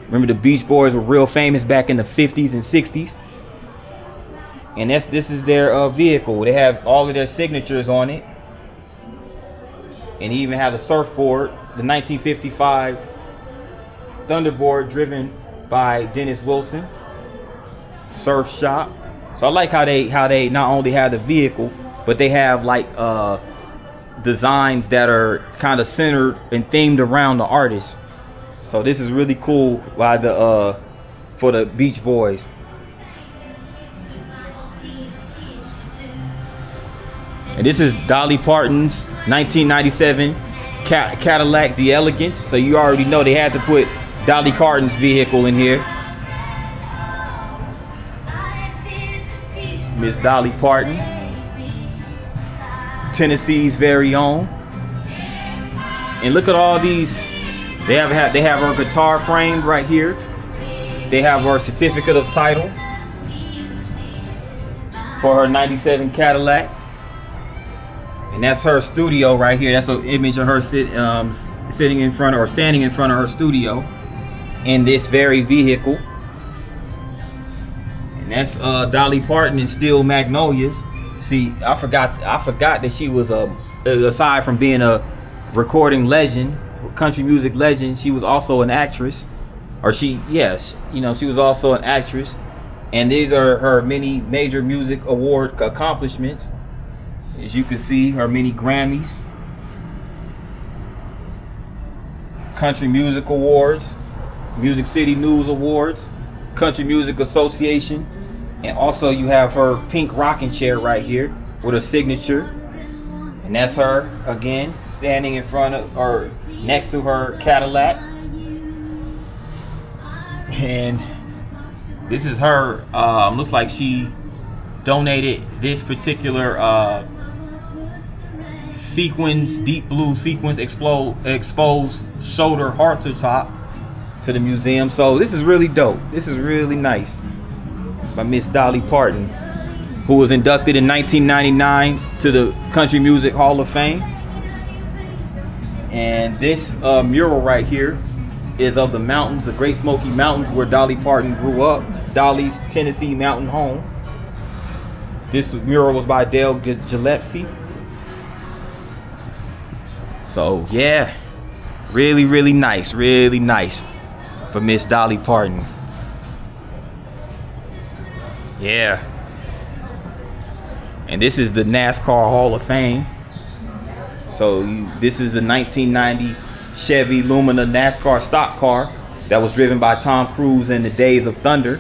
Remember, the Beach Boys were real famous back in the 50s and 60s. And this is their vehicle. They have all of their signatures on it. And they even have a surfboard, the 1955 Thunderbird, driven by Dennis Wilson. Surf shop. So I like how they not only have the vehicle, but they have like designs that are kind of centered and themed around the artist. So this is really cool by the for the Beach Boys. And this is Dolly Parton's 1997 Cadillac the Elegance. So you already know they had to put Dolly Parton's vehicle in here. Miss Dolly Parton, Tennessee's very own. And look at all these. They have her guitar framed right here. They have her certificate of title for her 97 Cadillac. And that's her studio right here. That's an image of her sitting in front of, or standing in front of her studio in this very vehicle. And that's Dolly Parton in Steel Magnolias. See, I forgot that she was aside from being a recording legend, country music legend, she was also an actress. Or she was also an actress. And these are her many major music award accomplishments. As you can see, her many Grammys, Country Music Awards, Music City News Awards, Country Music Association, and also you have her pink rocking chair right here with a signature. And that's her again standing in front of, or next to her Cadillac. And this is her. Looks like she donated this particular deep blue sequins exposed shoulder halter top to the museum. So this is really dope. This is really nice by Miss Dolly Parton, who was inducted in 1999 to the Country Music Hall of Fame. And this mural right here is of the mountains, the Great Smoky Mountains, where Dolly Parton grew up, Dolly's Tennessee mountain home. This mural was by Dale Gillespie. So yeah, really, really nice for Miss Dolly Parton. Yeah. And this is the NASCAR Hall of Fame. So this is the 1990 Chevy Lumina NASCAR stock car that was driven by Tom Cruise in the Days of Thunder.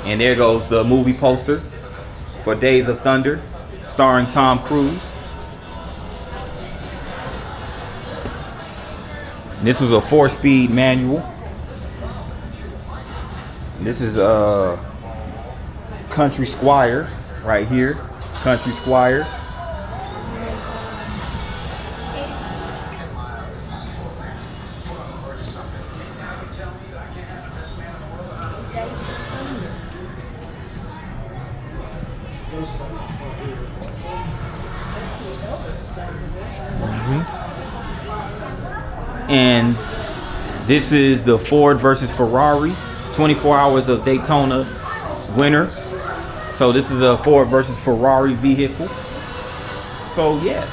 And there goes the movie poster for Days of Thunder, starring Tom Cruise. And this was a 4-speed manual. And this is a Country Squire right here. Country Squire. And this is the Ford versus Ferrari 24 Hours of Daytona winner. So this is a Ford versus Ferrari vehicle. So yeah,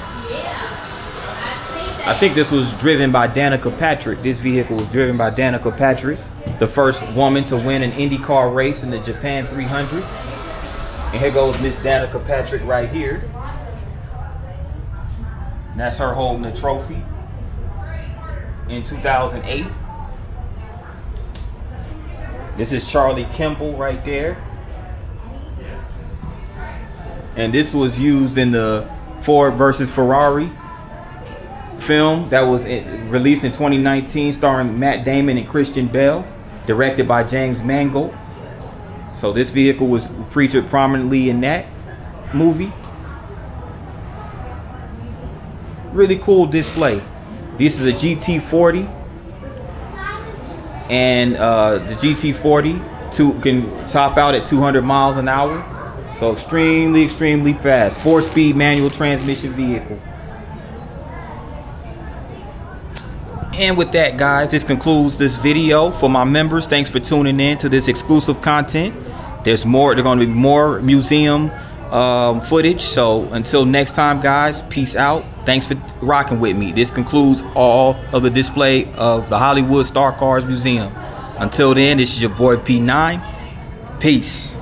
I think this was driven by Danica Patrick. This vehicle was driven by Danica Patrick, the first woman to win an IndyCar race in the Japan 300. And here goes Miss Danica Patrick right here. And that's her holding the trophy in 2008. This is Charlie Kimball right there. And this was used in the Ford versus Ferrari film that was released in 2019, starring Matt Damon and Christian Bale, directed by James Mangold. So this vehicle was featured prominently in that movie. Really cool display. This is a GT40, and the GT40 can top out at 200 miles an hour. So extremely fast. 4-speed manual transmission vehicle. And with that, guys, this concludes this video for my members. Thanks for tuning in to this exclusive content. There's more. There's going to be more museum footage. So until next time, guys, peace out. Thanks for rocking with me. This concludes all of the display of the Hollywood Star Cars Museum. Until then, this is your boy P9. Peace.